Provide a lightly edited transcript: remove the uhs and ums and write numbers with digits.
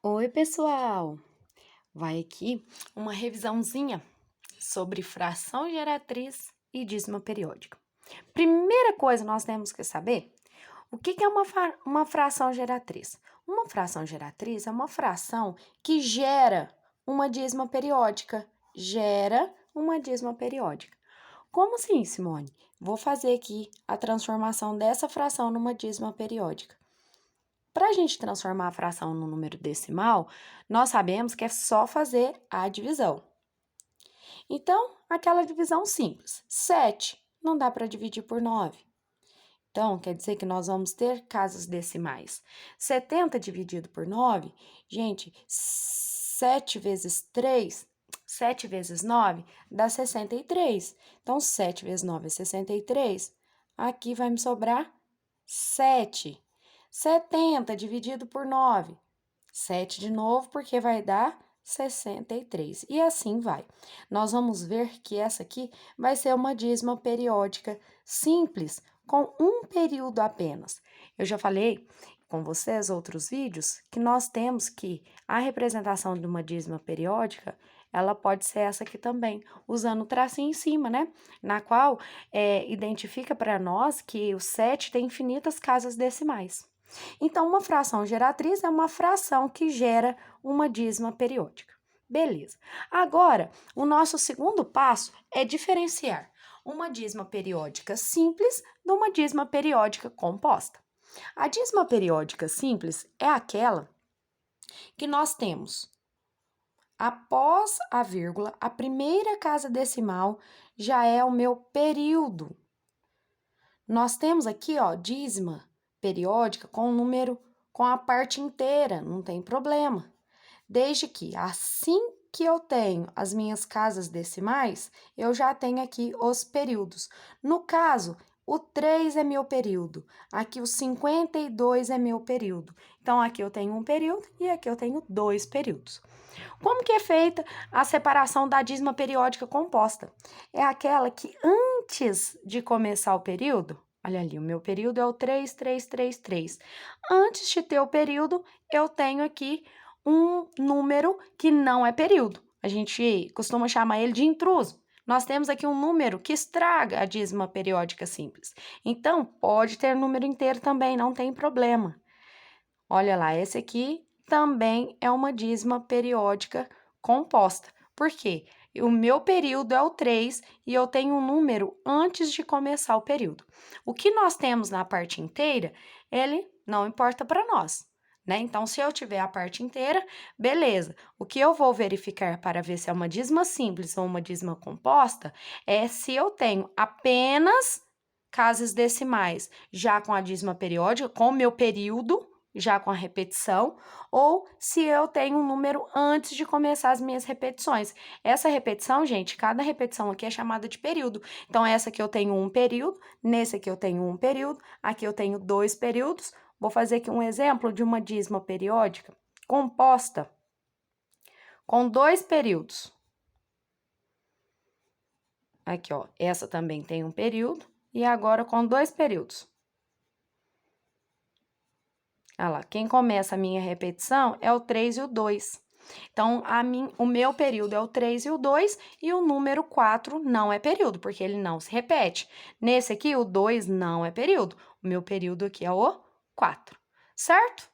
Oi, pessoal! Vai aqui uma revisãozinha sobre fração geratriz e dízima periódica. Primeira coisa, nós temos que saber o que é uma fração geratriz. Uma fração geratriz é uma fração que gera uma dízima periódica. Gera uma dízima periódica. Como assim, Simone? Vou fazer aqui a transformação dessa fração numa dízima periódica. Para a gente transformar a fração no número decimal, nós sabemos que é só fazer a divisão. Então, aquela divisão simples. 7 não dá para dividir por 9. Então, quer dizer que nós vamos ter casas decimais. 70 dividido por 9, gente, 7 vezes 9 dá 63. Então, 7 vezes 9 é 63. Aqui vai me sobrar 7. 70 dividido por 9. 7 de novo, porque vai dar 63. E assim vai. Nós vamos ver que essa aqui vai ser uma dízima periódica simples, com um período apenas. Eu já falei com vocês outros vídeos que nós temos que a representação de uma dízima periódica, ela pode ser essa aqui também, usando o tracinho em cima, né? Na qual identifica para nós que o 7 tem infinitas casas decimais. Então, uma fração geratriz é uma fração que gera uma dízima periódica. Beleza. Agora, o nosso segundo passo é diferenciar uma dízima periódica simples de uma dízima periódica composta. A dízima periódica simples é aquela que nós temos após a vírgula, a primeira casa decimal já é o meu período. Nós temos aqui, ó, dízima periódica com o número com a parte inteira, não tem problema. Desde que assim que eu tenho as minhas casas decimais, eu já tenho aqui os períodos. No caso, o 3 é meu período, aqui o 52 é meu período. Então, aqui eu tenho um período e aqui eu tenho dois períodos. Como que é feita a separação da dízima periódica composta? É aquela que antes de começar o período, olha ali, o meu período é o 3, 3, 3, 3. Antes de ter o período, eu tenho aqui um número que não é período. A gente costuma chamar ele de intruso. Nós temos aqui um número que estraga a dízima periódica simples. Então, pode ter número inteiro também, não tem problema. Olha lá, esse aqui também é uma dízima periódica composta. Por quê? O meu período é o 3 e eu tenho um número antes de começar o período. O que nós temos na parte inteira, ele não importa para nós, né? Então, se eu tiver a parte inteira, beleza. O que eu vou verificar para ver se é uma dízima simples ou uma dízima composta é se eu tenho apenas casas decimais já com a dízima periódica, com o meu período, já com a repetição, ou se eu tenho um número antes de começar as minhas repetições. Essa repetição, gente, cada repetição aqui é chamada de período. Então, essa aqui eu tenho um período, nesse aqui eu tenho um período, aqui eu tenho dois períodos. Vou fazer aqui um exemplo de uma dízima periódica composta com dois períodos. Aqui, ó, essa também tem um período, e agora com dois períodos. Olha lá, quem começa a minha repetição é o 3 e o 2. Então, o meu período é o 3 e o 2, e o número 4 não é período, porque ele não se repete. Nesse aqui, o 2 não é período. O meu período aqui é o 4, certo?